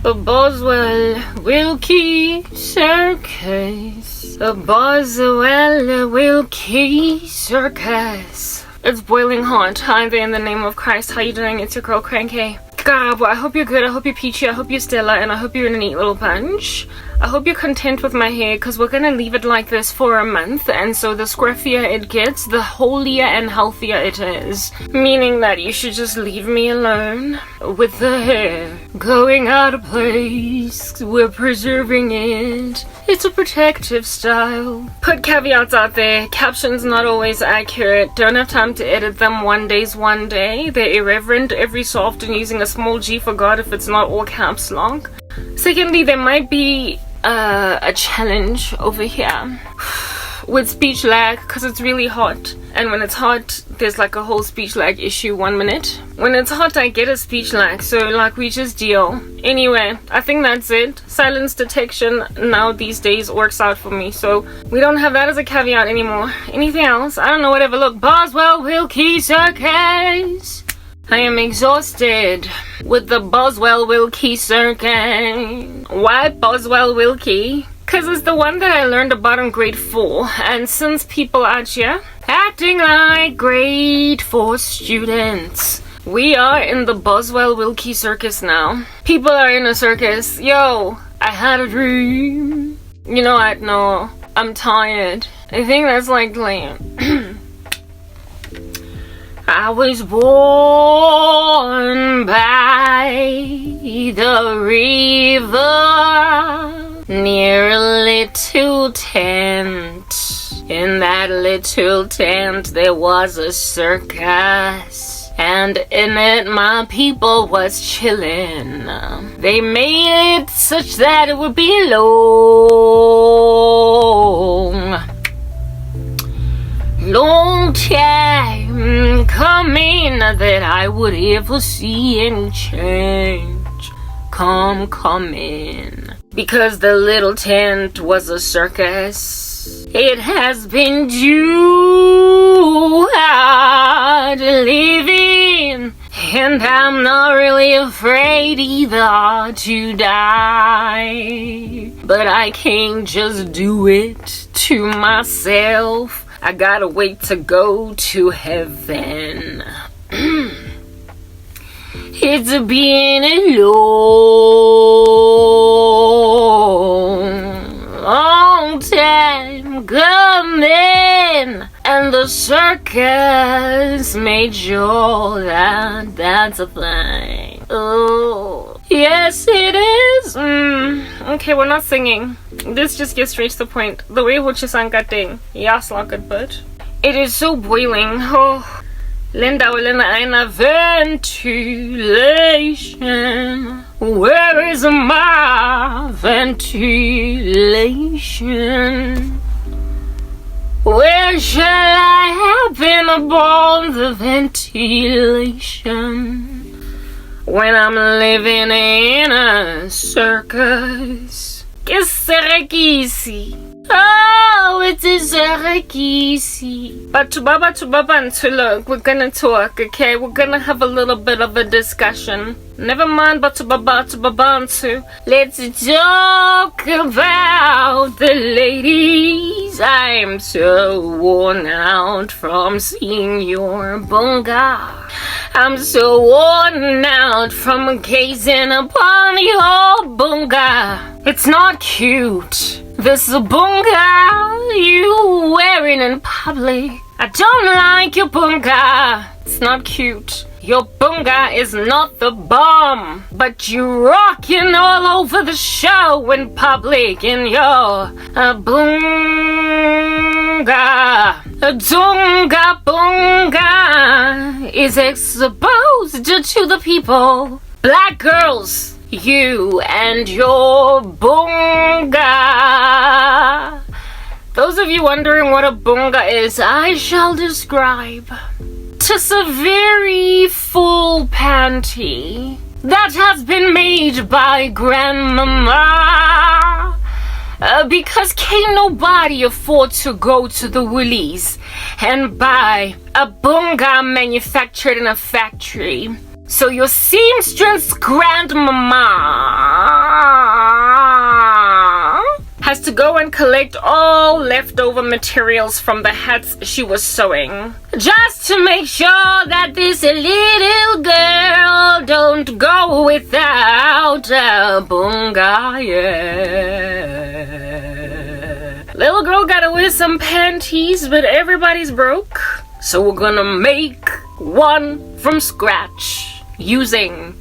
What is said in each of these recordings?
A Boswell Wilkie Circus. A Boswell Wilkie Circus. It's boiling hot. Hi there in the name of Christ. How you doing? It's your girl Cranky. God, well, I hope you're good. I hope you're peachy. I hope you're Stella. And I hope you're in a neat little bunch. I hope you're content with my hair because we're gonna leave it like this for a month, and so the scruffier it gets, the holier and healthier it is. Meaning that you should just leave me alone with the hair going out of place. We're preserving it. It's a protective style. Put caveats out there. Captions not always accurate. Don't have time to edit them. One day's one day. They're irreverent every so often, using a small G for God if it's not all caps lock. Secondly, there might be a challenge over here with speech lag because it's really hot, and when it's hot there's like a whole speech lag issue 1 minute. When it's hot I get a speech lag, so like we just deal. Anyway, I think that's it. Silence detection now these days works out for me, so we don't have that as a caveat anymore. Anything else? I don't know, whatever. Look, Boswell Wilkie Circus. I am exhausted with the Boswell Wilkie Circus. Why Boswell Wilkie? Because it's the one that I learned about in grade 4. And since people out here acting like grade 4 students, we are in the Boswell Wilkie Circus now. People are in a circus. Yo, I had a dream. You know what? No, I'm tired. I think that's like I was born by the river near a little tent. In that little tent there was a circus, and in it my people was chillin'. They made it such that it would be long time coming that I would ever see any change coming, because the little tent was a circus. It has been too hard living, and I'm not really afraid either to die, but I can't just do it to myself. I gotta wait to go to heaven. It's been a long time coming, and the circus made sure that that's a thing. Oh, yes it is. Okay, we're not singing. This just gets straight to the point. The way Witchy sang that thing. Yes, like it, but it is so boiling. Oh, Linda will in the ventilation. Where is my ventilation? Where shall I happen upon the ventilation when I'm living in a circus? It's circus. Oh, it's a circus. But to Baba and to look, we're gonna talk, okay? We're gonna have a little bit of a discussion. Never mind, but to Baba and to let's talk about the ladies. I'm so worn out from seeing your Boonga. I'm so worn out from gazing upon your Boonga. It's not cute. This Boonga you wearing in public. I don't like your Boonga. It's not cute. Your Boonga is not the bomb, but you rocking all over the show in public in your Boonga. A Dunga Boonga is exposed to the people. Black girls, you and your Boonga. Those of you wondering what a Boonga is, I shall describe. Tis a very full panty that has been made by grandmama. Because can't nobody afford to go to the Woolies and buy a Boonga manufactured in a factory. So your seamstress grandmama to go and collect all leftover materials from the hats she was sewing, just to make sure that this little girl don't go without a Boonga, yeah. Little girl gotta wear some panties, but everybody's broke, so we're gonna make one from scratch using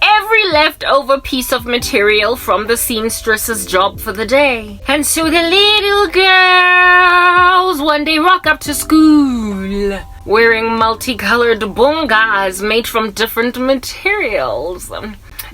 every leftover piece of material from the seamstress's job for the day. And so the little girls one day rock up to school wearing multicolored boongas made from different materials.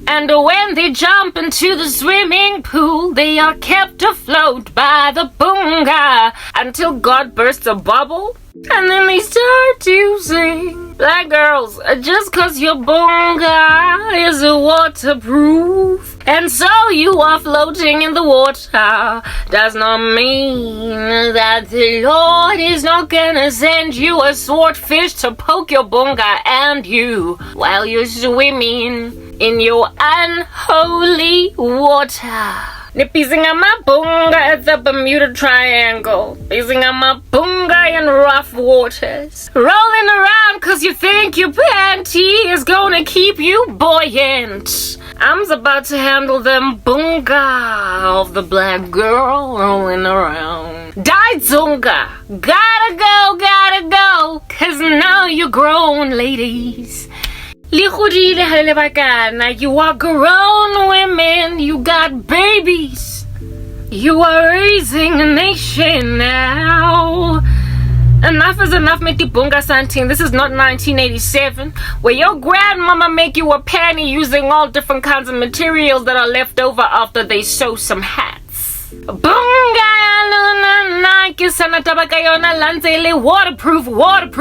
And when they jump into the swimming pool, they are kept afloat by the boonga until God bursts a bubble, and then they start to sing. Black girls, just cause your boonga is waterproof, and so you are floating in the water, does not mean that the Lord is not gonna send you a swordfish to poke your boonga and you while you're swimming in your unholy water. Nipping on my boonga at the Bermuda Triangle. Piecing on my boonga in rough waters. Rolling around cause you think your panty is gonna keep you buoyant. I'm about to handle them boonga of the black girl rolling around. Die Zunga! Gotta go, cause now you're grown, ladies. You are grown women, you got babies. You are raising a nation now. Enough is enough, Meti Boonga Santing. This is not 1987, where your grandmama make you a panty using all different kinds of materials that are left over after they sew some hats. Boonga!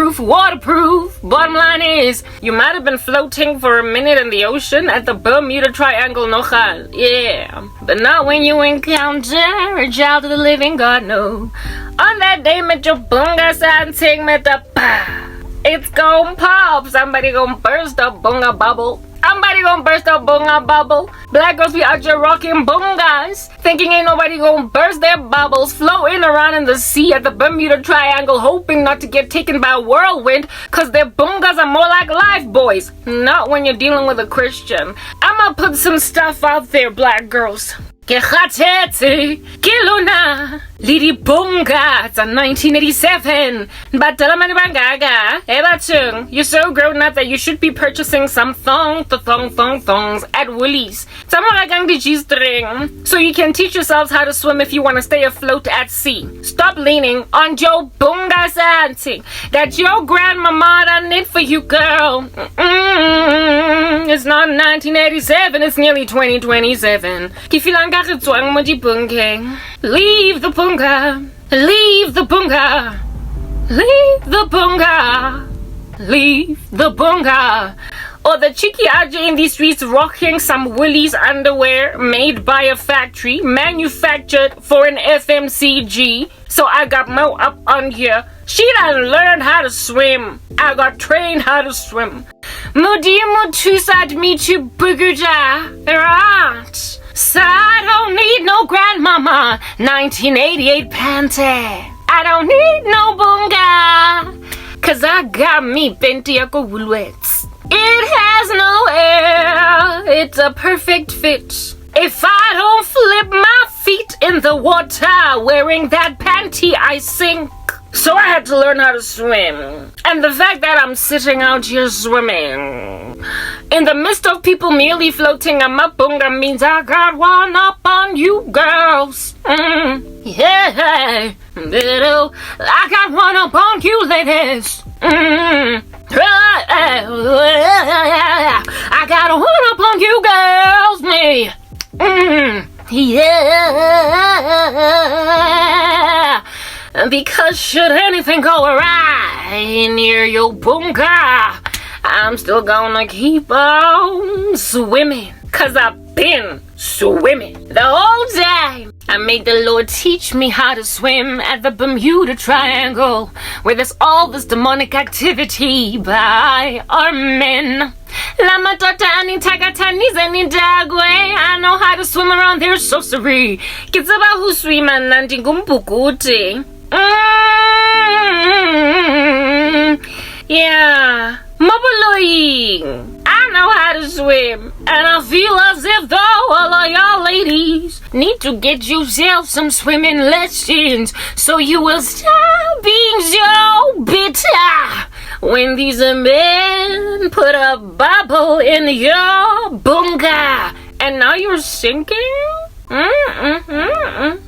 Waterproof. Bottom line is, you might have been floating for a minute in the ocean at the Bermuda Triangle, nochal. Yeah, but not when you encounter a child of the living God, no. On that day, met your boonga santing, met the pa. It's gon' pop. Somebody gon' burst a boonga bubble. Somebody gon' burst a boonga bubble. Black girls be out here rocking boongas, thinking ain't nobody gon' burst their bubbles, floating around in the sea at the Bermuda Triangle, hoping not to get taken by a whirlwind, cause their boongas are more like life buoys. Not when you're dealing with a Christian. I'ma put some stuff out there, black girls. Kilona, Lady Boonga, it's a 1987. But you're so grown up that you should be purchasing some thongs at Woolies. So you can teach yourselves how to swim if you want to stay afloat at sea. Stop leaning on your boonga santing that your grandmama done knit for you, girl. It's not 1987, it's nearly 2027. Leave the boonga. Leave the boonga. Leave the boonga. Leave the boonga. Or the cheeky aja in these streets rocking some Woolies underwear made by a factory, manufactured for an FMCG. So I got Mo up on here. She done learned how to swim. I got trained how to swim. Mudimu tusad me to Bermuda. Right. So I don't need no grandmama 1988 panty. I don't need no boonga, cause I got me Bentiako Woolworths. It has no air, it's a perfect fit. If I don't flip my feet in the water wearing that panty, I sink. So I had to learn how to swim. And the fact that I'm sitting out here swimming in the midst of people merely floating on my boonga means I got one up on you girls. Yeah, little, I got one up on you ladies. I got one up on you girls, me. Yeah. Because should anything go awry near your boonga, I'm still gonna keep on swimming. Cause I've been swimming the whole time. And may the Lord teach me how to swim at the Bermuda Triangle, where there's all this demonic activity by our men. I know how to swim around their sorcery. It's about who swim and yeah. Mabaloying. I know how to swim, and I feel as if though all of y'all ladies need to get yourself some swimming lessons so you will stop being so bitter when these men put a bubble in your boonga and now you're sinking. Howdy,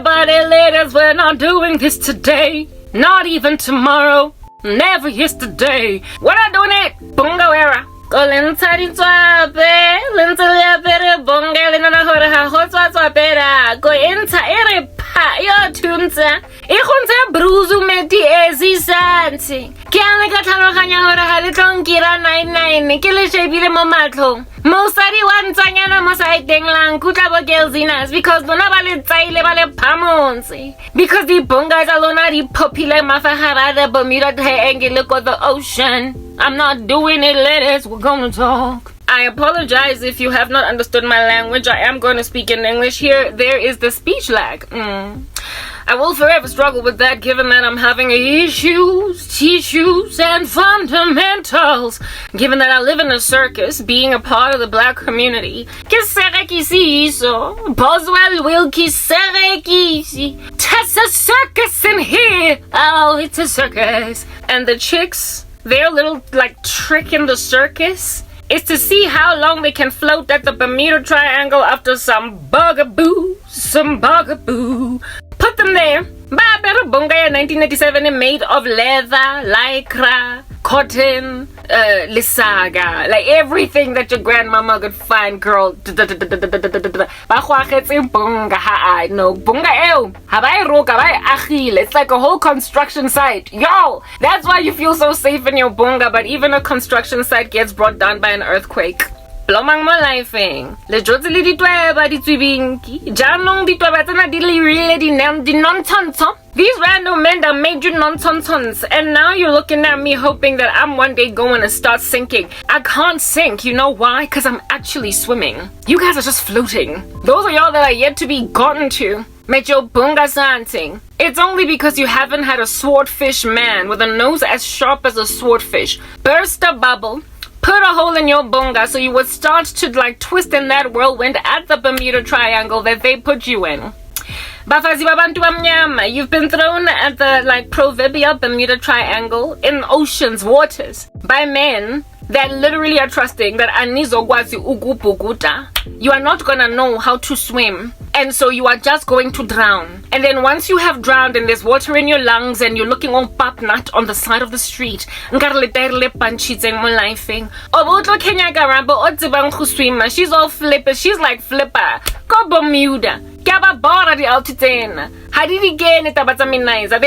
buddy, ladies, we're not doing this today, not even tomorrow. Never yesterday. What I doing it? Boonga wera. Go lentari twabe. Lentari apere bonga lenana hora ha hotwa twapera. Go enta ere pa yo tunza. Ikhonza bruzu meti ezi santi. Kiane katano kanya hora ha litongkira 99. Kile shebile mamatlo. Mosari wanzanyana mosai denglang kutabo gelzinas because dona bale tsaile bale pamonsi. Because the bongas alone are the popular mafaharada Bermuda Triangle of the ocean. I'm not doing it, ladies. We're gonna talk. I apologize if you have not understood my language. I am going to speak in English here. There is the speech lag. I will forever struggle with that given that I'm having issues, tissues, and fundamentals. Given that I live in a circus, being a part of the black community. Boswell Wilkie Serekisi. That's a circus in here. Oh, it's a circus. And the chicks, their little like trick in the circus is to see how long they can float at the Bermuda Triangle after some bugaboo. Put them there. Better Boonga in 1997 made of leather, lycra, cotton, lisaga, like everything that your grandmama could find, girl. No, it's like a whole construction site. Yo, that's why you feel so safe in your boonga, but even a construction site gets brought down by an earthquake. Blomang mo lifing. Le jotli di tweba di twibinki. Janong di tweba tana di really di nonsense. These random men that made you nonsense, and now you're looking at me hoping that I'm one day going to start sinking. I can't sink. You know why? Because I'm actually swimming. You guys are just floating. Those are y'all that are yet to be gotten to. Met your boonga santing. It's only because you haven't had a swordfish man with a nose as sharp as a swordfish burst a bubble, put a hole in your boonga so you would start to like twist in that whirlwind at the Bermuda Triangle that they put you in. Bafazi babantu bamnyama, you've been thrown at the like proverbial Bermuda Triangle in oceans, waters, by men that literally are trusting that anizogwazi ugupuguta. You are not gonna know how to swim, and so you are just going to drown. And then once you have drowned and there's water in your lungs and you're looking all pop nut on the side of the street, she's all flipper, she's like flipper. Go Bermuda. They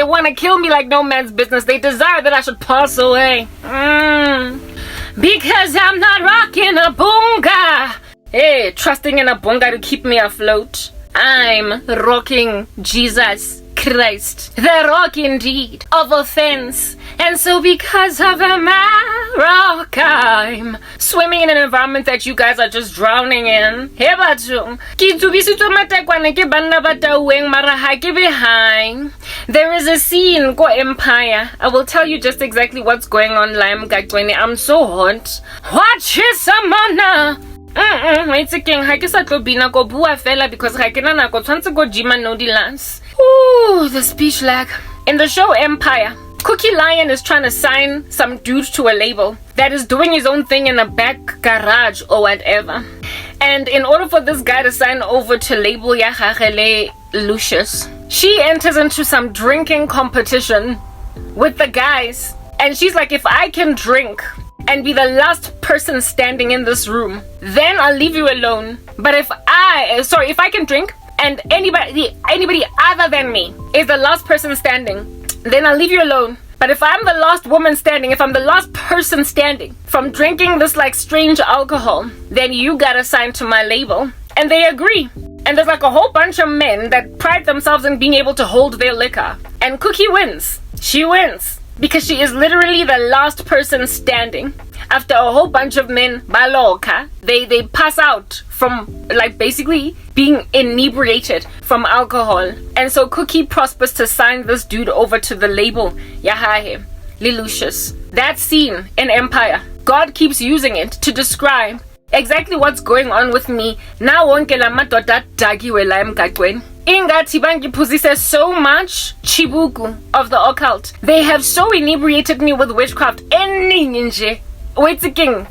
want to kill me like no man's business. They desire that I should pass away. Because I'm not rocking a boonga. Hey, trusting in a boonga to keep me afloat. I'm rocking Jesus Christ, the rock indeed of offense. And so because of my rock, I'm swimming in an environment that you guys are just drowning in. There is a scene go Empire. I will tell you just exactly what's going on. I'm so hot. Watch it, Samana. It's a king. I guess I could be go bua fella because I can go jima no di lance. Ooh, the speech lag. In the show Empire, Cookie Lion is trying to sign some dude to a label that is doing his own thing in a back garage or whatever. And in order for this guy to sign over to label Yahagele Lucius, she enters into some drinking competition with the guys. And she's like, if I can drink and be the last person standing in this room, then I'll leave you alone. But if I can drink and anybody other than me is the last person standing, then I'll leave you alone. But if I'm the last woman standing, if I'm the last person standing from drinking this like strange alcohol, then you gotta sign to my label. And they agree. And there's like a whole bunch of men that pride themselves in being able to hold their liquor. And Cookie wins. She wins. Because she is literally the last person standing. After a whole bunch of men, baloka, they pass out from, like, basically being inebriated from alcohol. And so Cookie prospers to sign this dude over to the label, Yahahe, Lilucious. That scene in Empire, God keeps using it to describe exactly what's going on with me. Now wonke la madoda dagiwela emgaqweni. Ingathi bangiphuzise so much chibuku of the occult. They have so inebriated me with witchcraft. Eningi nje. Waiting.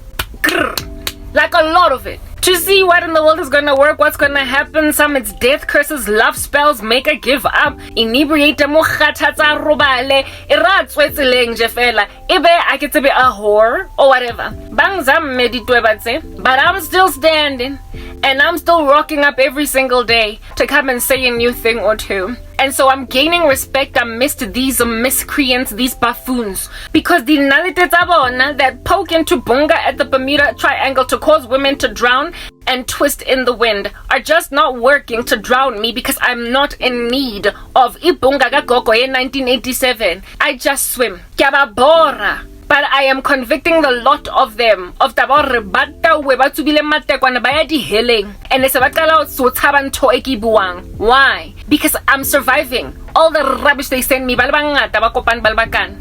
Like a lot of it. To see what in the world is gonna work, what's gonna happen. Some it's death curses, love spells, make her give up, inebriate mo khathatsa robale, iratswetseleng je fela. Ebe I get to be a whore or whatever. Bang zam meditwe batse, but I'm still standing. And I'm still rocking up every single day to come and say a new thing or two. And so I'm gaining respect amidst these miscreants, these buffoons. Because the nalitetabona that poke into Boonga at the Bermuda Triangle to cause women to drown and twist in the wind are just not working to drown me because I'm not in need of Ibunga Gagoko in 1987. I just swim. Kyababora. But I am convicting the lot of them of tabore bata we batsubile matekwana baya di healing and se batala so tsabanto ekibuang. Why? Because I'm surviving all the rubbish they send me. Balbangata bakopan balbakan.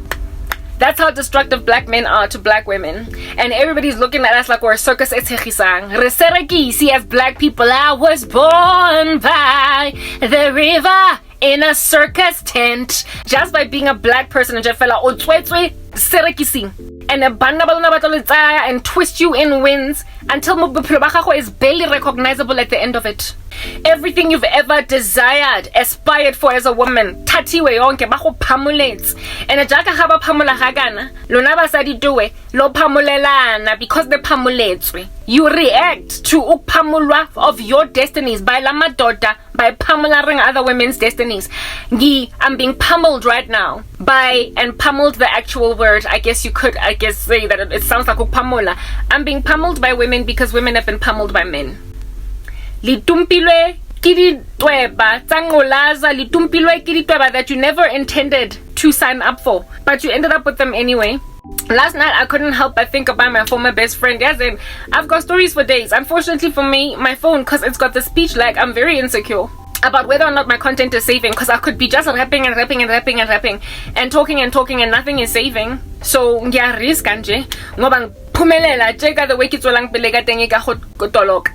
That's how destructive black men are to black women. And everybody's looking at us like we're a circus etegisang. Reserekisi as black people. I was born by the river in a circus tent. Just by being a black person in Jeffela Otwetwe Serekisi. And a banda balona batolitsaya and twist you in winds until Mubupibajo is barely recognizable at the end of it. Everything you've ever desired, aspired for as a woman, tatiwe yonke bago pamulets. And a jaka haba pamula hagana, lona basadi doe, lo pamulelana because the pamuletswe. You react to upamulwa of your destinies by la madota, by pamularing other women's destinies. I'm being pummeled right now by, and pummeled the actual word, I guess you could, say that it sounds like upamula. I'm being pummeled by women because women have been pummeled by men. Litumpilwe kiritweba tsangolaza litumpilwe kiritweba that you never intended to sign up for, but you ended up with them anyway. Last night I couldn't help but think about my former best friend. Yes, and I've got stories for days. Unfortunately for me, my phone, because it's got the speech lag, I'm very insecure about whether or not my content is saving, because I could be just rapping and rapping and rapping and rapping and talking and nothing is saving. So yeah, risk anje ngoba ngiphumelela cheka the way kitswelang pele ka teng ka gotoloka.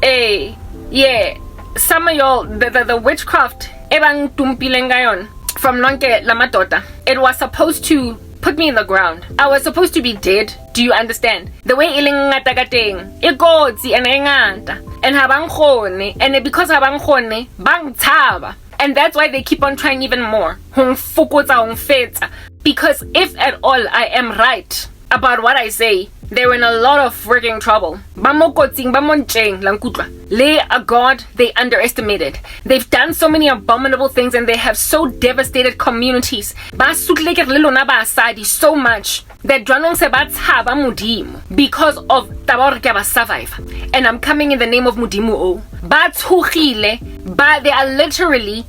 Hey, yeah, some of y'all, the witchcraft ebang tumpileng ngayon from lonke la madota, it was supposed to put me in the ground. I was supposed to be dead. Do you understand? The way iling ngata ka teng ikotsi and engata and habang khone, and because habang khone bang tshaba, and that's why they keep on trying even more. Hong fokotsa hong fetsa, because if at all I am right about what I say, they're in a lot of freaking trouble. Lay a god they underestimated. They've done so many abominable things and they have so devastated communities. So much that Drownin se batshaba Mudimu because of taborke survive. And I'm coming in the name of Mudimu. But they are literally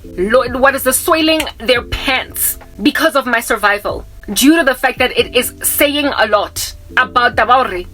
soiling their pants because of my survival, due to the fact that it is saying a lot about Tabauri.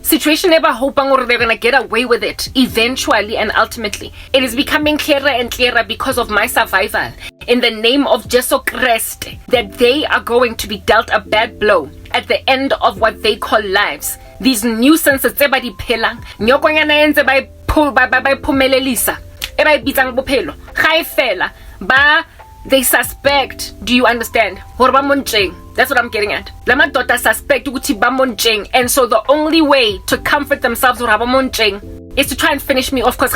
Situation never hoping or they're gonna get away with it eventually and ultimately. It is becoming clearer and clearer because of my survival. In the name of Jesu Christ, that they are going to be dealt a bad blow at the end of what they call lives. These nuisances ebadi phelang nyokonyana entse by phumelelisa ebay bitsang bophelo ga e fela ba. They suspect, do you understand? That's what I'm getting at. Lama dota suspect ukuthi bamoncheng, and so the only way to comfort themselves is to try and finish me off. Because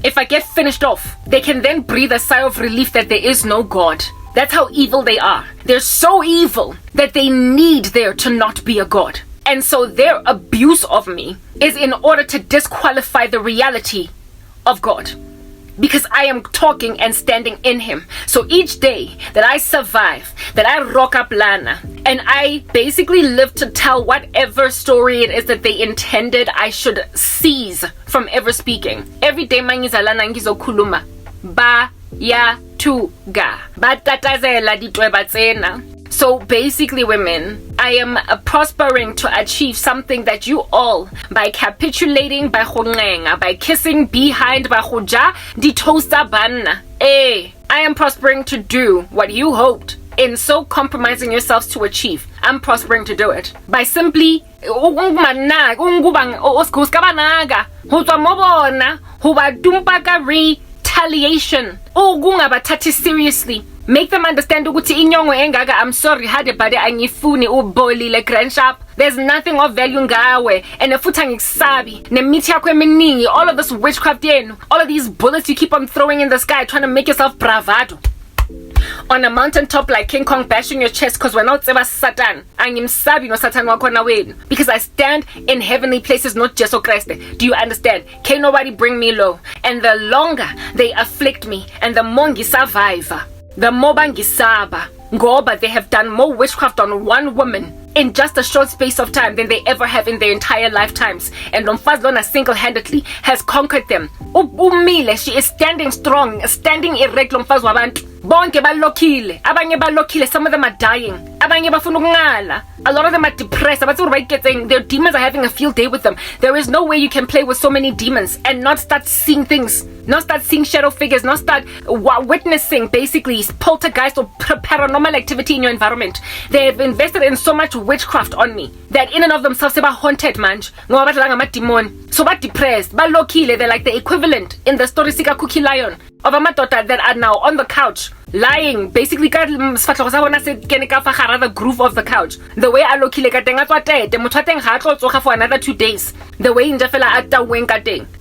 if I get finished off, they can then breathe a sigh of relief that there is no God. That's how evil they are. They're so evil that they need there to not be a God. And so their abuse of me is in order to disqualify the reality of God. because I am talking and standing in him. So each day that I survive, that I rock up lana, and I basically live to tell whatever story it is that they intended I should cease from ever speaking. Every day mangizalana ngizokhuluma ba ya tuga batatazela ditweba tsena. So basically, women, I am prospering to achieve something that you all, by capitulating, by khonenga, by kissing behind, by khoja di toaster banna. I am prospering to do what you hoped in so compromising yourselves to achieve. I'm prospering to do it by simply retaliation. Seriously. Make them understand ukuthi inyongo engaga, I'm sorry, hade bade angifuni ubolile grand sharp. There's nothing of value ngawe, and futhi angikusabi nemithi yakho eminingi, all of this witchcraft yenu, all of these bullets you keep on throwing in the sky trying to make yourself bravado on a mountaintop like King Kong, bashing your chest because we're not Satan. Angimsabi no Satan wako na wenu, because I stand in heavenly places, not Jesu Christ. Do you understand? Can't nobody bring me low. And the longer they afflict me and the more I survive, the more bangisaba ngoba they have done more witchcraft on one woman in just a short space of time than they ever have in their entire lifetimes. And Lomfazlona single-handedly has conquered them. Umile, she is standing strong, standing erect. Lomfazwa abantu bonke balokile, abanye balokile, some of them are dying, abanye bafuna ukungala, a lot of them are depressed. Their demons are having a field day with them. There is no way you can play with so many demons and not start seeing things, not start seeing shadow figures, not start witnessing basically poltergeist or paranormal activity in your environment. They have invested in so much witchcraft on me that in and of themselves they are haunted, man. So bad depressed, balokile, they're like the equivalent in the story Sika Cookie Lion of a matota that are now on the couch lying, basically the groove of the couch. The way I look for another 2 days. The way in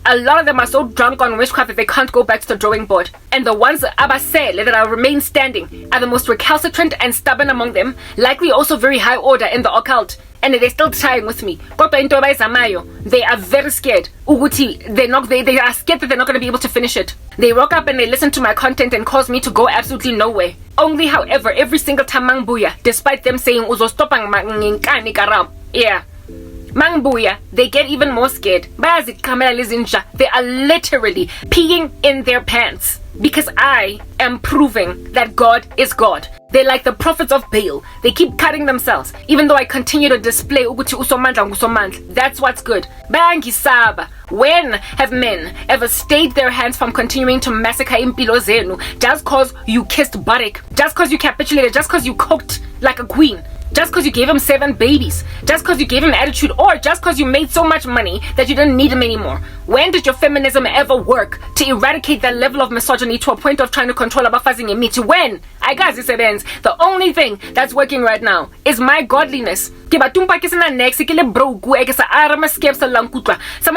a lot of them are so drunk on witchcraft that they can't go back to the drawing board. And the ones that are remain standing are the most recalcitrant and stubborn among them, likely also very high order in the occult. And they're still trying with me. They are very scared. They are scared that they're not going to be able to finish it. They rock up and they listen to my content and cause me to go absolutely nowhere. Only, however, every single time mangbuya, despite them saying uzostopang manginkani karam, yeah, mangbuya, they get even more scared. They are literally peeing in their pants because I am proving that God is God. They're like the prophets of Baal. They keep cutting themselves, even though I continue to display ukuthi usomandla ngusomandla. That's what's good. Bangisaba. When have men ever stayed their hands from continuing to massacre impilo zenu just cause you kissed buttock, just cause you capitulated, just cause you cooked like a queen, just cause you gave him 7 babies, just cause you gave him attitude, or just cause you made so much money that you didn't need him anymore? When did your feminism ever work to eradicate that level of misogyny to a point of trying to control abafazing and meat? When? I guess it ends. The only thing that's working right now is my godliness. Some of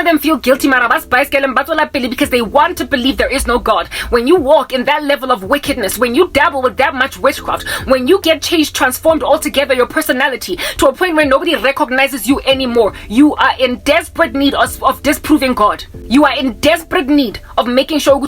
them feel guilty because they want to believe there is no God. When you walk in that level of wickedness, when you dabble with that much witchcraft, when you get changed, transformed altogether, your personality to a point where nobody recognizes you anymore, you are in desperate need of disproving God. You are in desperate need of making sure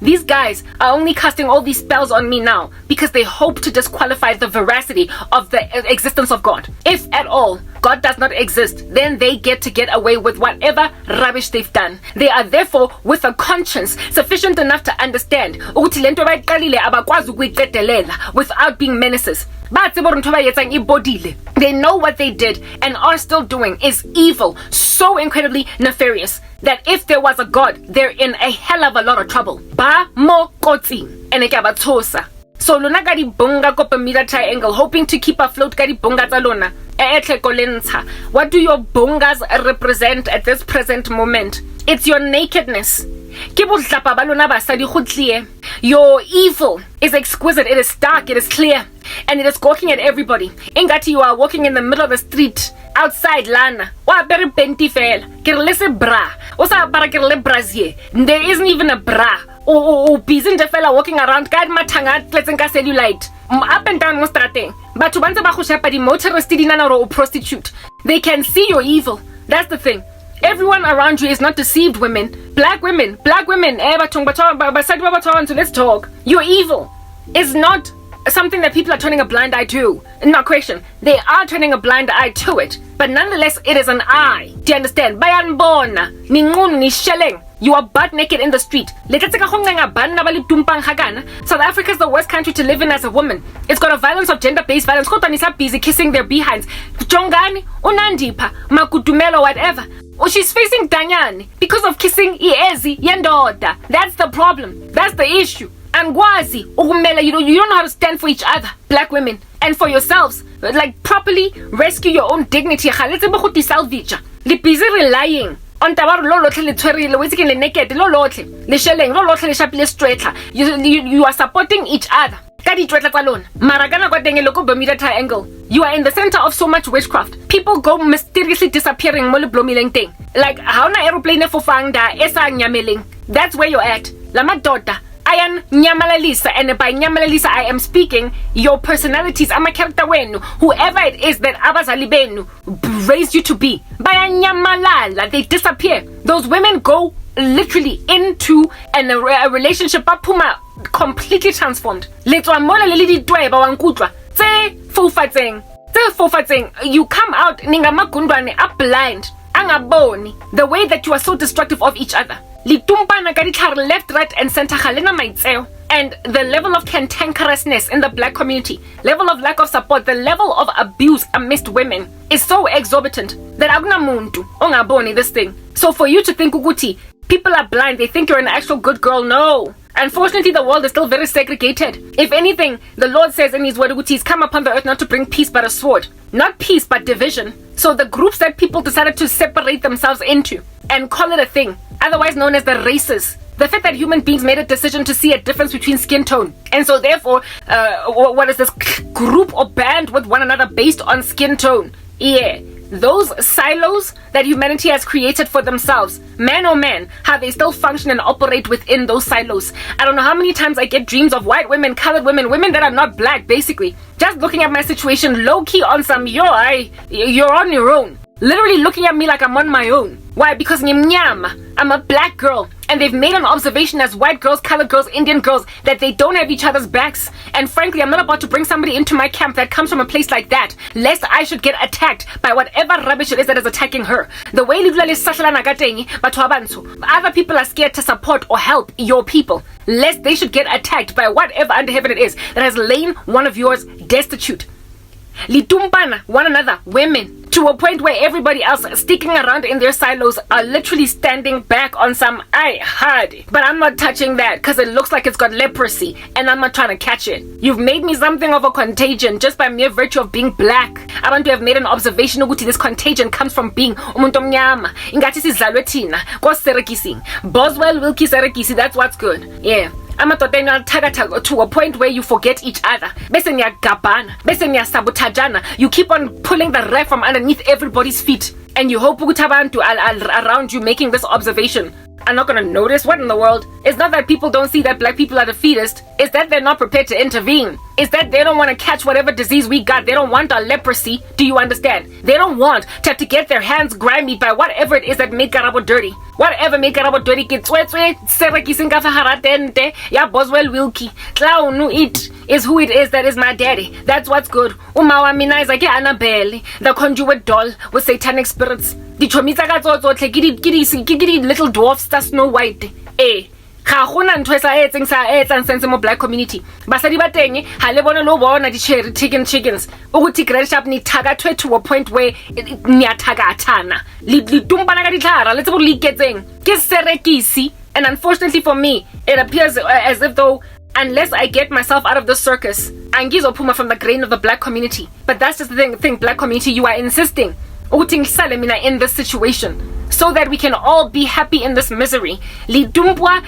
these guys are only casting all these spells on me now because they hope to disqualify the veracity of the existence of God. If at all God does not exist, then they get away with whatever rubbish they've done. They are therefore with a conscience sufficient enough to understand without being menaces. They know what they did and are still doing is evil, so incredibly nefarious that if there was a God, they're in a hell of a lot of trouble. Ba mo kotsi enekabatosa. So lona ka di Boonga ko Bermuda triangle, hoping to keep afloat ka di Boonga tsa lona. What do your Boongas represent at this present moment? It's your nakedness. Your evil is exquisite, it is stark, it is clear, and it is gawking at everybody. Ingati, you are walking in the middle of the street, outside lana. There isn't even a bra. Busy the fella walking around, guide matanga, letting cellulite. Up and down mostrating. But to banza bahushapa di motorist or prostitute. They can see your evil. That's the thing. Everyone around you is not deceived, women. Black women, let's talk. You're evil. It's not something that people are turning a blind eye to. Not question. They are turning a blind eye to it. But nonetheless, it is an eye. Do you understand? Bayan bona. Ningun ni shelling. You are butt naked in the street. South Africa is the worst country to live in as a woman. It's got a violence of gender-based violence. Busy kissing their behinds. Jongani, unandipa, makudumelo, whatever. Or she's facing Danyani because of kissing Iezi Yendoda. That's the problem. That's the issue. And Gwazi, Ugumela, you don't know how to stand for each other, black women, and for yourselves. Like, properly rescue your own dignity. Li busy relying on tabaru lo lotle le tshwerile we tsikeng le naked lo lotle le sheleng lo lotle le shapile stretla. You are supporting each other. Bermuda Triangle. You are in the center of so much witchcraft. People go mysteriously disappearing. Like how na aeroplane for fangda esa nyameling. That's where you're at. Lama dota. Ayan nyamalalisa, and by nyamalalisa I am speaking your personalities. Ama character wenu, whoever it is that abazali benu raised you to be. By nyamalala, they disappear. Those women go literally into a relationship apuma completely transformed. You come out ningamagundwane are blind. Angaboni the way that you are so destructive of each other. Left, right, and center. And the level of cantankerousness in the black community, level of lack of support, the level of abuse amidst women is so exorbitant that aguna muntu ongaboni this thing. So for you to think Uguti, people are blind, they think you're an actual good girl. No. Unfortunately, the world is still very segregated. If anything, the Lord says in his word, He's come upon the earth not to bring peace but a sword. Not peace but division. So the groups that people decided to separate themselves into and call it a thing, otherwise known as the races. The fact that human beings made a decision to see a difference between skin tone. And so therefore, what is this group or band with one another based on skin tone? Yeah. Those silos that humanity has created for themselves, man oh man, how they still function and operate within those silos. I don't know how many times I get dreams of white women, colored women, women that are not black, basically. Just looking at my situation low-key on some, you're on your own. Literally looking at me like I'm on my own. Why? Because I'm a black girl. And they've made an observation as white girls, colored girls, Indian girls, that they don't have each other's backs. And frankly, I'm not about to bring somebody into my camp that comes from a place like that, lest I should get attacked by whatever rubbish it is that is attacking her. The way other people are scared to support or help your people, lest they should get attacked by whatever under heaven it is that has lain one of yours destitute. Litumpana one another, women, to a point where everybody else sticking around in their silos are literally standing back on some I had. But I'm not touching that because it looks like it's got leprosy and I'm not trying to catch it. You've made me something of a contagion just by mere virtue of being black. I want to have made an observation ukuthi this contagion comes from being umuntu omnyama. Ingathi sizalwe thina koserekisi. Boswell Wilkie serekisi, that's what's good. Yeah. To a point where you forget each other. You keep on pulling the rug from underneath everybody's feet. And you hope abantu around you making this observation are not going to notice. What in the world? It's not that people don't see that black people are the fetus. It's that they're not prepared to intervene. It's that they don't want to catch whatever disease we got. They don't want our leprosy. Do you understand? They don't want to have to get their hands grimy by whatever it is that made Karabo dirty. Whatever made Karabo dirty. Ya Boswell Wilkie. It is who it is that is my daddy. That's what's good. Umawa mina is like Annabelle, the conduit doll with satanic spirits. The chomita little dwarfs that Snow White. Ga gona ntwe sa etseng sense mo black community. Basadi ba teng ha le bona lo bona di cherry chickens. Ukuthi grade sharp ni taga to a point where ni ataga atana. Li tumbana ka ditlhara le tsebo le iketseng. Ke serekisi. And unfortunately for me, it appears as if though unless I get myself out of this circus, angizopuma from the grain of the black community. But that's just the thing, black community, you are insisting in this situation so that we can all be happy in this misery. Boonga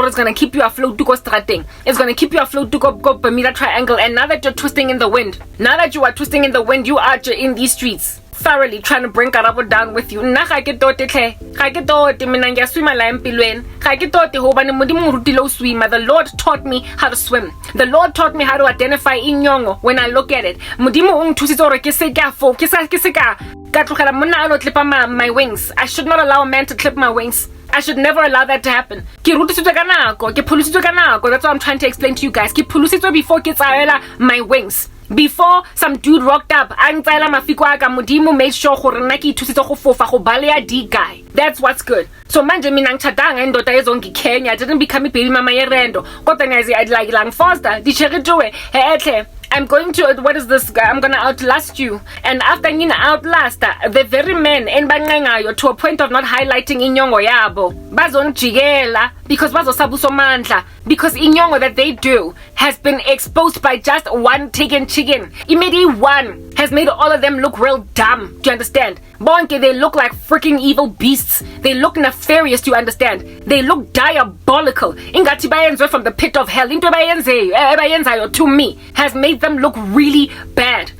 is gonna keep you afloat to go stratting. It's gonna keep you afloat to go Bermuda Triangle. And now that you're twisting in the wind, now that you are twisting in the wind, you are in these streets. thoroughly trying to bring Karabo down with you. Na ga ke tote tle. Ga ke tote mina ngiyaswima la empilweni. Ga ke tote hobane modimo ngurutile o swima. The Lord taught me how to swim. The Lord taught me how to identify inyongo when I look at it. Modimo o nthusitse hore ke se ka fo, ke se ka tlogela monna a lo clip my wings. I should not allow a man to clip my wings. I should never allow that to happen. Ke rutisitswe ka nako, ke phulusitswe ka nako. That's what I'm trying to explain to you guys. Ke phulusitswe before ke tsayela my wings. Before some dude rocked up, ang tsayela mafiko aka, modimo made sure gore nna ke ithusitse go fofa go balea D guy. That's what's good. So manje mina ngitshadanga indoda ezongikenya. I didn't become a baby mama yerendo. Kodwa ngiyazi I'd like lang foster. Dichegitwe ehle. I'm going to, what is this guy? I'm gonna outlast you. And after ngina outlast, the very men enbangangayo to a point of not highlighting inyongo yabo. Bazonjigela because bazosabuso mandla. Because inyongo that they do has been exposed by just one taken chicken. Immediately one has made all of them look real dumb. Do you understand? Bonke, they look like freaking evil beasts. They look nefarious, do you understand? They look diabolical. Ingati bayenzwe from the pit of hell. Into bayenzayo to me has made them look really bad.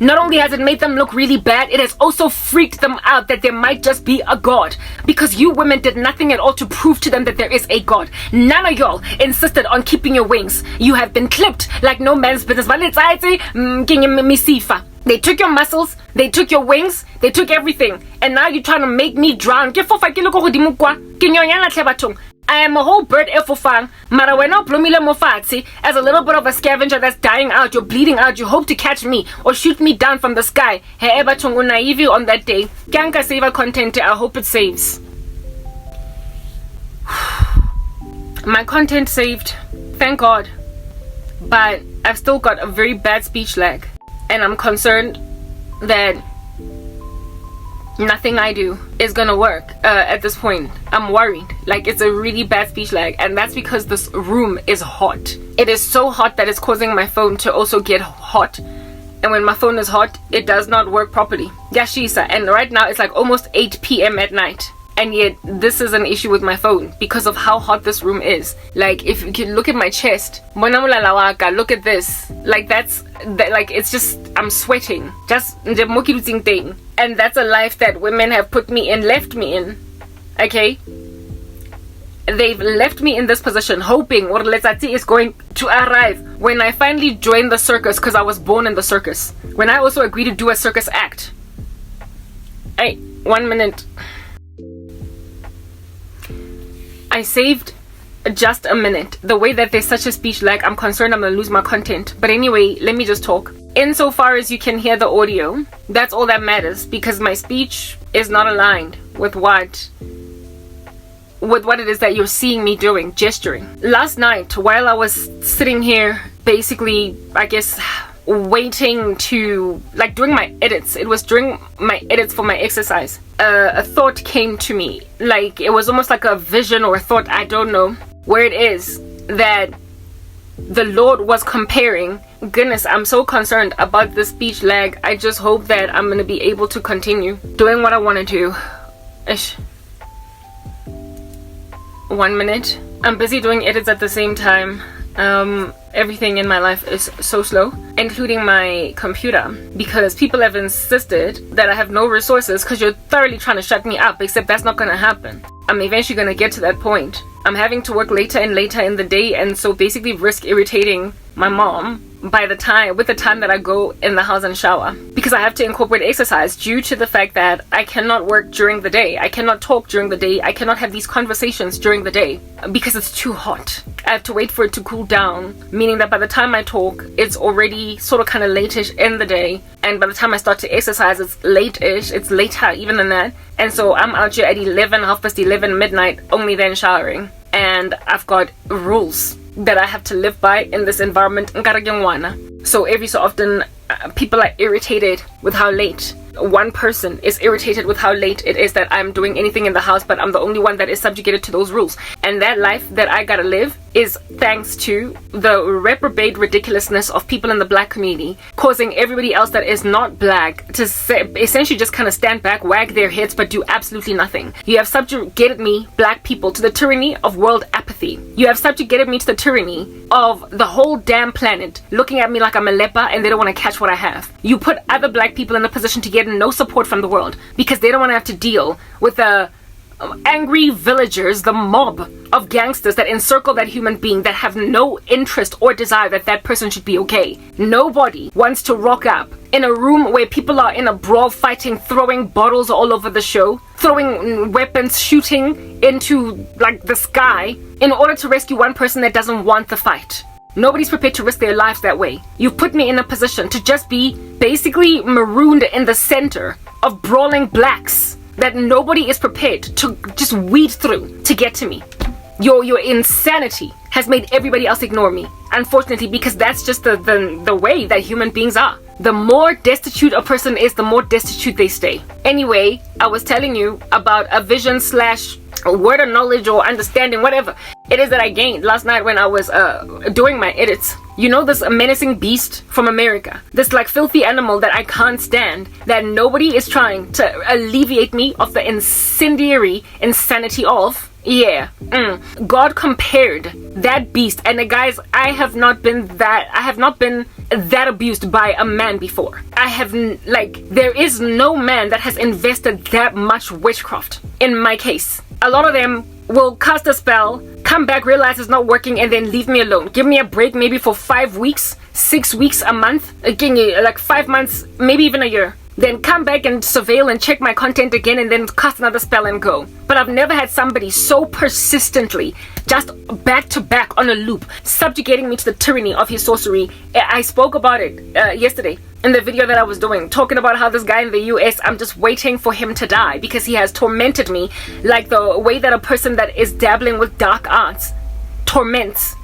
Not only has it made them look really bad, it has also freaked them out that there might just be a God. Because you women did nothing at all to prove to them that there is a God. None of y'all insisted on keeping your wings. You have been clipped like no man's business. They took your muscles, they took your wings, they took everything. And now you're trying to make me drown. I am a whole bird efofang. Mara wena plumile mofatsi as a little bit of a scavenger that's dying out. You're bleeding out. You hope to catch me or shoot me down from the sky. However, chongo naive on that day. Kanka saver content. I hope it saves. My content saved. Thank God. But I've still got a very bad speech lag. And I'm concerned that nothing I do is gonna work at this point. I'm worried. Like, it's a really bad speech lag, and that's because this room is hot. It is so hot that it's causing my phone to also get hot, and when my phone is hot, it does not work properly. Yashisa, and right now it's like almost 8 p.m. at night, and yet this is an issue with my phone because of how hot this room is. Like, if you can look at my chest, look at this. Like, like, it's just, I'm sweating. Just the mokiruting thing. And that's a life that women have put me in, left me in. Okay? They've left me in this position hoping or Letsatsi is going to arrive when I finally joined the circus, because I was born in the circus. When I also agreed to do a circus act. Hey, 1 minute. I saved just a minute. The way that there's such a speech lag, I'm concerned I'm gonna lose my content. But anyway, let me just talk. Insofar as you can hear the audio, that's all that matters, because my speech is not aligned with what it is that you're seeing me doing, gesturing. Last night, while I was sitting here, basically, I guess, waiting to, like, doing my edits, it was during my edits for my exercise, a thought came to me. Like, it was almost like a vision or a thought, I don't know where it is, that the Lord was comparing. Goodness, I'm so concerned about the speech lag. I just hope that I'm gonna be able to continue doing what I want to do. Ish. 1 minute. I'm busy doing edits at the same time. Everything in my life is so slow, including my computer, because people have insisted that I have no resources because you're thoroughly trying to shut me up, except that's not gonna happen. I'm eventually gonna get to that point. I'm having to work later and later in the day, and so basically risk irritating my mom with the time that I go in the house and shower, because I have to incorporate exercise due to the fact that I cannot work during the day. I cannot talk during the day. I cannot have these conversations during the day because it's too hot. I have to wait for it to cool down, meaning that by the time I talk, it's already sort of kind of late-ish in the day, and by the time I start to exercise, it's late-ish. It's later even than that, and so I'm out here at 11, 11:30, midnight, only then showering, and I've got rules that I have to live by in this environment. So every so often, people are irritated with how late. One person is irritated with how late it is that I'm doing anything in the house, but I'm the only one that is subjugated to those rules. And that life that I gotta live is thanks to the reprobate ridiculousness of people in the black community, causing everybody else that is not black to essentially just kind of stand back, wag their heads, but do absolutely nothing. You have subjugated me, black people, to the tyranny of world apathy. You have subjugated me to the tyranny of the whole damn planet looking at me like I'm a leper and they don't want to catch what I have. You put other black people in a position to get no support from the world because they don't want to have to deal with the angry villagers, the mob of gangsters that encircle that human being that have no interest or desire that that person should be okay. Nobody wants to rock up in a room where people are in a brawl fighting, throwing bottles all over the show, throwing weapons, shooting into like the sky in order to rescue one person that doesn't want the fight. Nobody's prepared to risk their lives that way. You've put me in a position to just be basically marooned in the center of brawling blacks that nobody is prepared to just weed through to get to me. Your insanity has made everybody else ignore me, unfortunately, because that's just the way that human beings are. The more destitute a person is, the more destitute they stay. Anyway, I was telling you about a vision / word of knowledge or understanding, whatever it is that I gained last night when I was doing my edits. You know, this menacing beast from America, this like filthy animal that I can't stand, that nobody is trying to alleviate me of the incendiary insanity of. Yeah, God compared that beast, and guys, I have not been that abused by a man before. There is no man that has invested that much witchcraft in my case. A lot of them will cast a spell, come back, realize it's not working, and then leave me alone. Give me a break maybe for 5 weeks, 6 weeks, a month, again, like 5 months, maybe even a year. Then come back and surveil and check my content again and then cast another spell and go. But I've never had somebody so persistently, just back to back on a loop, subjugating me to the tyranny of his sorcery. I spoke about it yesterday in the video that I was doing, talking about how this guy in the US, I'm just waiting for him to die because he has tormented me like the way that a person that is dabbling with dark arts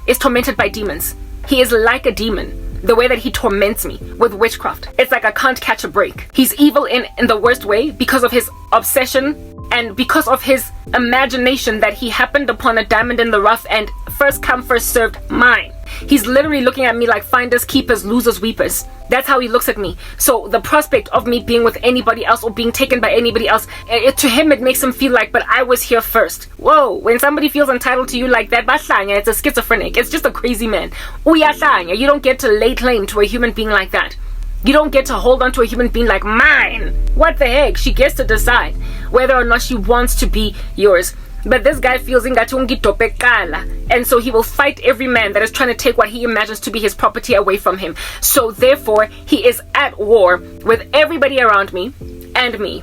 is tormented by demons. He is like a demon. The way that he torments me with witchcraft, it's like I can't catch a break. He's evil in the worst way because of his obsession and because of his imagination that he happened upon a diamond in the rough and first come, first served mine. He's literally looking at me like finders, keepers, losers, weepers. That's how he looks at me. So the prospect of me being with anybody else or being taken by anybody else, to him it makes him feel like, but I was here first. Whoa, when somebody feels entitled to you like that, it's a schizophrenic. It's just a crazy man. You don't get to lay claim to a human being like that. You don't get to hold on to a human being like mine. What the heck? She gets to decide whether or not she wants to be yours. But this guy feels and so he will fight every man that is trying to take what he imagines to be his property away from him. So therefore, he is at war with everybody around me and me.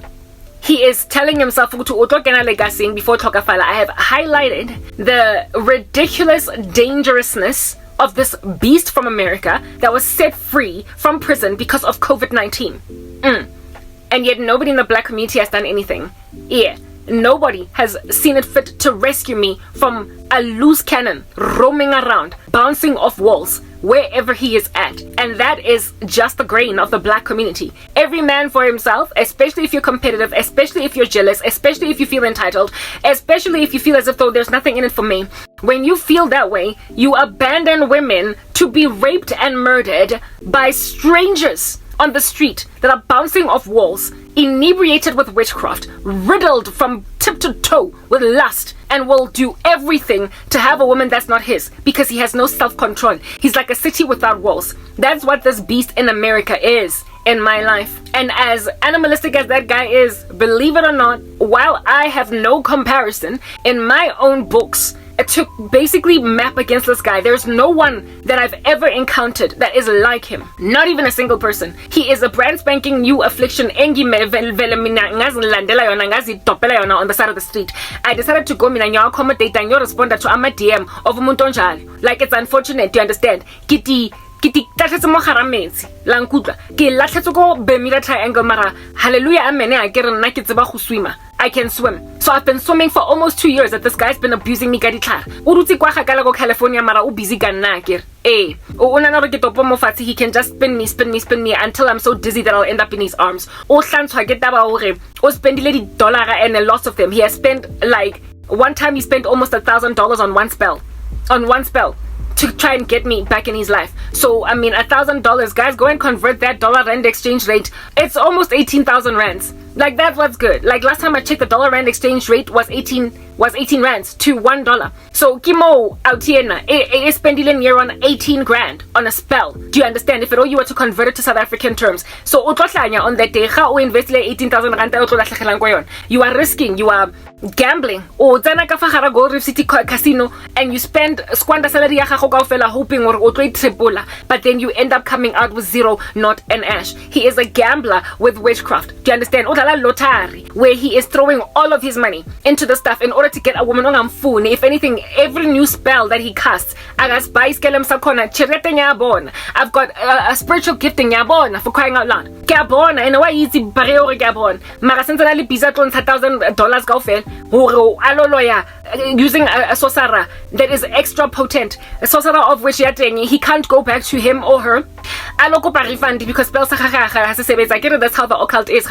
He is telling himself before I have highlighted the ridiculous dangerousness of this beast from America that was set free from prison because of COVID-19. And yet nobody in the black community has done anything. Yeah. Nobody has seen it fit to rescue me from a loose cannon roaming around, bouncing off walls, wherever he is at. And that is just the grain of the black community. Every man for himself, especially if you're competitive, especially if you're jealous, especially if you feel entitled, especially if you feel as if though there's nothing in it for me. When you feel that way, you abandon women to be raped and murdered by strangers on the street that are bouncing off walls, inebriated with witchcraft, riddled from tip to toe with lust, and will do everything to have a woman that's not his because he has no self-control. He's like a city without walls. That's what this beast in America is in my life. And as animalistic as that guy is, believe it or not, while I have no comparison in my own books to basically map against this guy, there's no one that I've ever encountered that is like him. Not even a single person. He is a brand spanking new affliction on the side of the street. I decided to go accommodate and respond to a DM of Muntonjal. Like, it's unfortunate, you understand? Bermuda Triangle mara hallelujah amen I get nna ke tseba go swima. I can swim. So I've been swimming for almost 2 years that this guy's been abusing me ka ditlhare. O rutse kwa gakala go California mara o busy ka nna akere. O nana re ke topo mo fatshe, he can just spin me until I'm so dizzy that I'll end up in his arms. O hlantshwa ke taba hore o spendile $, and a lot of them he has spent like One time he spent almost $1,000 on one spell. To try and get me back in his life. So I mean, $1,000, guys, go and convert that dollar rand exchange rate. It's almost 18,000 rands. Like, that's what's good. Like, last time I checked, the dollar rand exchange rate was 18 rands to $1. So kimo out here na spending year on 18 grand on a spell. Do you understand? If at all you were to convert it to South African terms, so on that day ga o invest 18,000 rand, you are risking, you are gambling. O tsena ka fa gara Gold Reef City Casino and you spend squander salary ya gago kaofela hoping or o tlo triple, but then you end up coming out with zero, not an ash. He is a gambler with witchcraft. Do you understand? Lottery, where he is throwing all of his money into the stuff in order to get a woman on phone. If anything, every new spell that he casts, I've got a spiritual gifting for crying out loud. And why easy Mara since I bizarre $1,000 go fail using a sorcerer that is extra potent, a sorcerer of which he can't go back to him or her. Because spells that's how the occult is.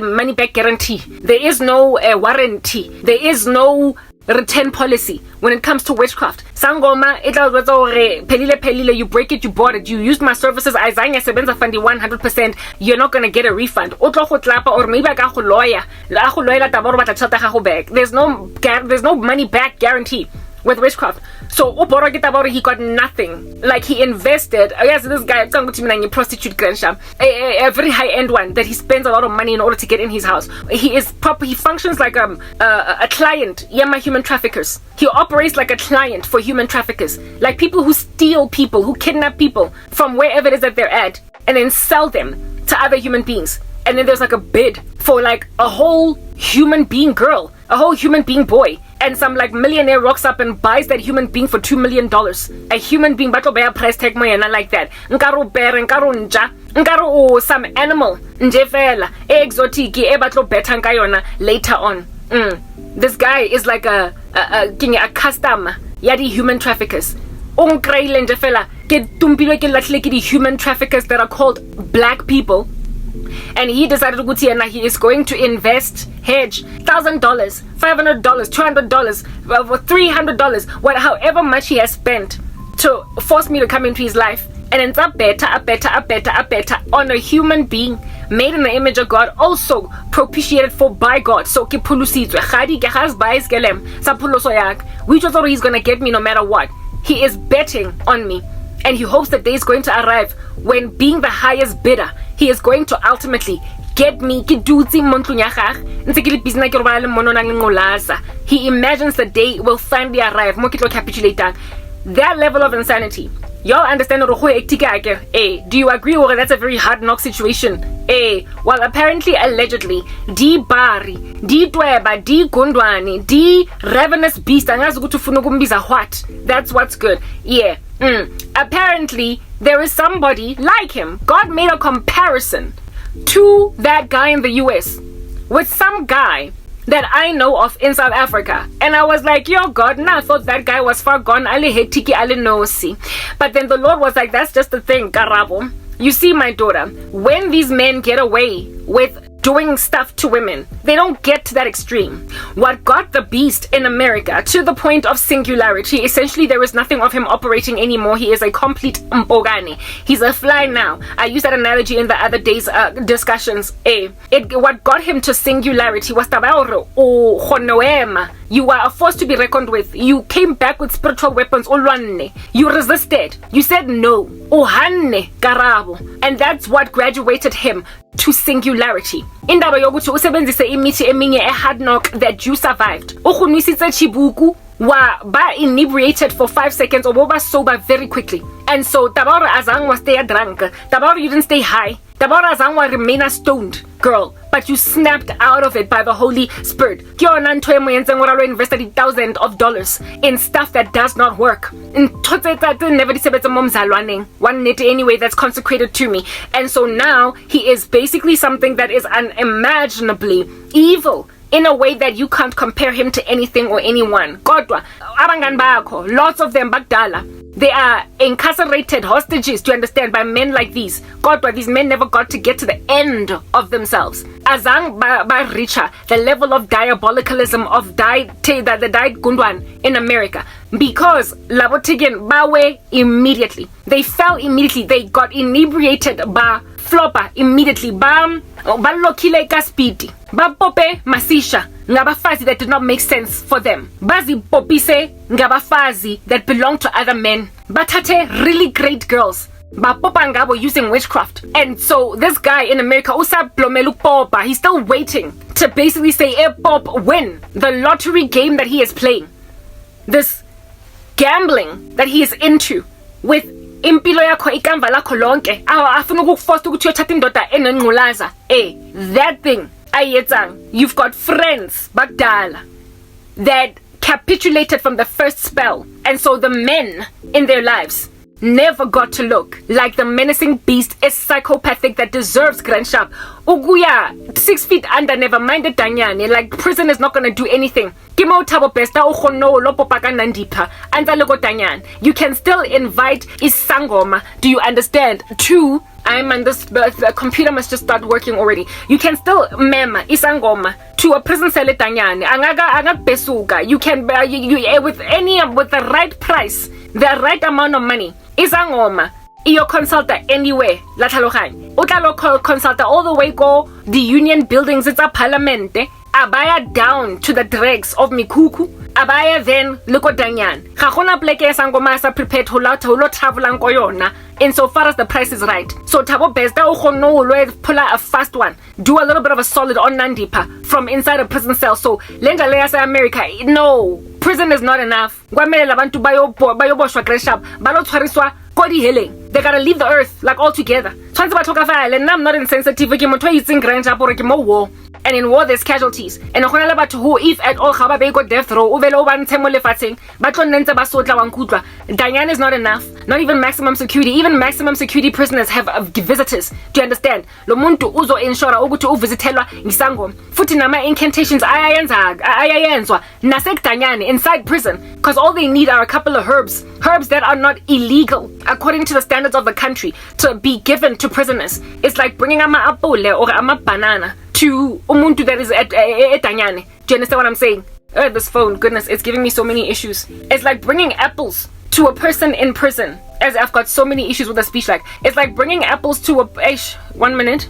Money back guarantee. There is no warranty. There is no return policy when it comes to witchcraft. Sangoma, pelile, you break it, you bought it, you used my services, Isaiah sebenza fund 100%, you're not gonna get a refund. Or maybe lawyer. There's no money back guarantee with witchcraft. So he got nothing. Like, he invested. Yes, this guy prostitute grandsham, a very high-end one that he spends a lot of money in order to get in his house. He is proper. He functions like a client. My human traffickers. He operates like a client for human traffickers, like people who steal people, who kidnap people from wherever it is that they're at, and then sell them to other human beings. And then there's like a bid for like a whole human being girl, a whole human being boy, and some like millionaire rocks up and buys that human being for $2 million. A human being, battle bear price tag mo yana like that. Nkaro bear, nkaro nja, nkaro some animal, njefela, exotic, battle better nkayona later on. This guy is like a customer, yadi human traffickers. Onkraile njefela, ke tumpilo ke latle ke di human traffickers that are called black people. And he decided to he is going to invest, hedge $1,000, $500, $200, $300, however much he has spent to force me to come into his life, and ends up better on a human being made in the image of God, also propitiated for by God. So he's gonna get me no matter what. He is betting on me, and he hopes the day is going to arrive when, being the highest bidder, he is going to ultimately get me. He imagines the day will finally arrive. That level of insanity. Y'all understand? Do you agree? Or that's a very hard knock situation. Well, apparently, allegedly, di bari, di tweba, di gundwani, di ravenous beast. What? That's what's good. Yeah. Apparently, there is somebody like him. God made a comparison to that guy in the US with some guy that I know of in South Africa. And I was like, yo, God, nah, I thought that guy was far gone. But then the Lord was like, that's just the thing, Karabo. You see, my daughter, when these men get away with doing stuff to women, they don't get to that extreme. What got the beast in America to the point of singularity, essentially there is nothing of him operating anymore. He is a complete mbogani. He's a fly now. I used that analogy in the other day's discussions. What got him to singularity was tabaoro o honoema. You are a force to be reckoned with. You came back with spiritual weapons. You resisted. You said no. And that's what graduated him to singularity. Indaba yokuthi usebenzise imithi eminye hard knock that you survived. Ukhunwisitse chibuku ba inebriated for 5 seconds or boba sober very quickly. And so Tabara Azangwa stay drunk. Tabara you didn't stay high. Tabara Azangwa remain a stoned girl. But you snapped out of it by the Holy Spirit. Invested thousands of dollars in stuff that does not work. One net anyway that's consecrated to me. And so now he is basically something that is unimaginably evil, in a way that you can't compare him to anything or anyone. Kodwa abangan bakho, lots of them bakdala, They are incarcerated hostages, do you understand, by men like these. God, but these men never got to get to the end of themselves. Azang ba richer the level of diabolicalism of the died Gundwan in America. Because Labotigan bawe immediately. They fell immediately. They got inebriated ba flopper immediately. Ba lokile kaspiti. Ba pope masisha. Ngabafazi that did not make sense for them. Bazi popise ngabafazi that belong to other men. Batate really great girls. Bapopa ngabo using witchcraft. And so this guy in America, Usa Blomelu Popa, he's still waiting to basically say, hey Pop, win the lottery game that he is playing. This gambling that he is into with impilo yakho ikamva lakho lonke afuna ukukuforce ukuthi uyothatha indoda enengculaza. That thing ayenzang, you've got friends bakudala that capitulated from the first spell, and so the men in their lives never got to look like the menacing beast, a psychopathic that deserves Grand Sharp. Uguya 6 feet under, never mind the Danyane. Like prison is not gonna do anything. Kimo tabo besta uhono lopo pakanandipa anda logo Danyan. You can still invite Isangoma. Do you understand? 2, I'm on this. The computer must just start working already. You can still mema Isangoma to a prison cell Danyane. Anga besuga. You can with the right price, the right amount of money. Isangoma, iyo consulta anywhere, la tlhaloganya. O tla lo consulta all the way go the union buildings, it's a parliament. Abaya down to the dregs of Mikuku. Abaya then loko Danyan. Ga gona pleke ya Sangoma sa prepared ho travelang ko yona insofar as the price is right. So Tabo Besta o kgono lo pull out a fast one. Do a little bit of a solid on Nandipa from inside a prison cell. So lenga le ya America, no. Prison is not enough. Gwamele labantu bayoboshwa greshap. Balo tshwariswa kodi healing. They gotta leave the earth like altogether. Tshwantse ba thoka file, and I'm not insensitive ke motho itseng grand jab or ke mo war. And in war there's casualties. And gona le batho who if at all ga ba go death row, o vele o ba ntshe mo lefatsheng, ba tlo nnentse ba sotla wa nkutlwa. Danyan is not enough. Not even maximum security. Even maximum security prisoners have visitors. Do you understand? Lo muntu uzo insure ukuthi uvisitelwa ngisangoma. Futhi nama incantations ayayenzwa nasekudanyane inside prison, because all they need are a couple of herbs that are not illegal according to the standards of the country to be given to prisoners. It's like bringing ama apple or ama banana to umuntu that is at Danyane. Do you understand what I'm saying? This phone, goodness, it's giving me so many issues. It's like bringing apples to a person in prison. As I've got so many issues with the speech, like it's like bringing apples to a 1 minute.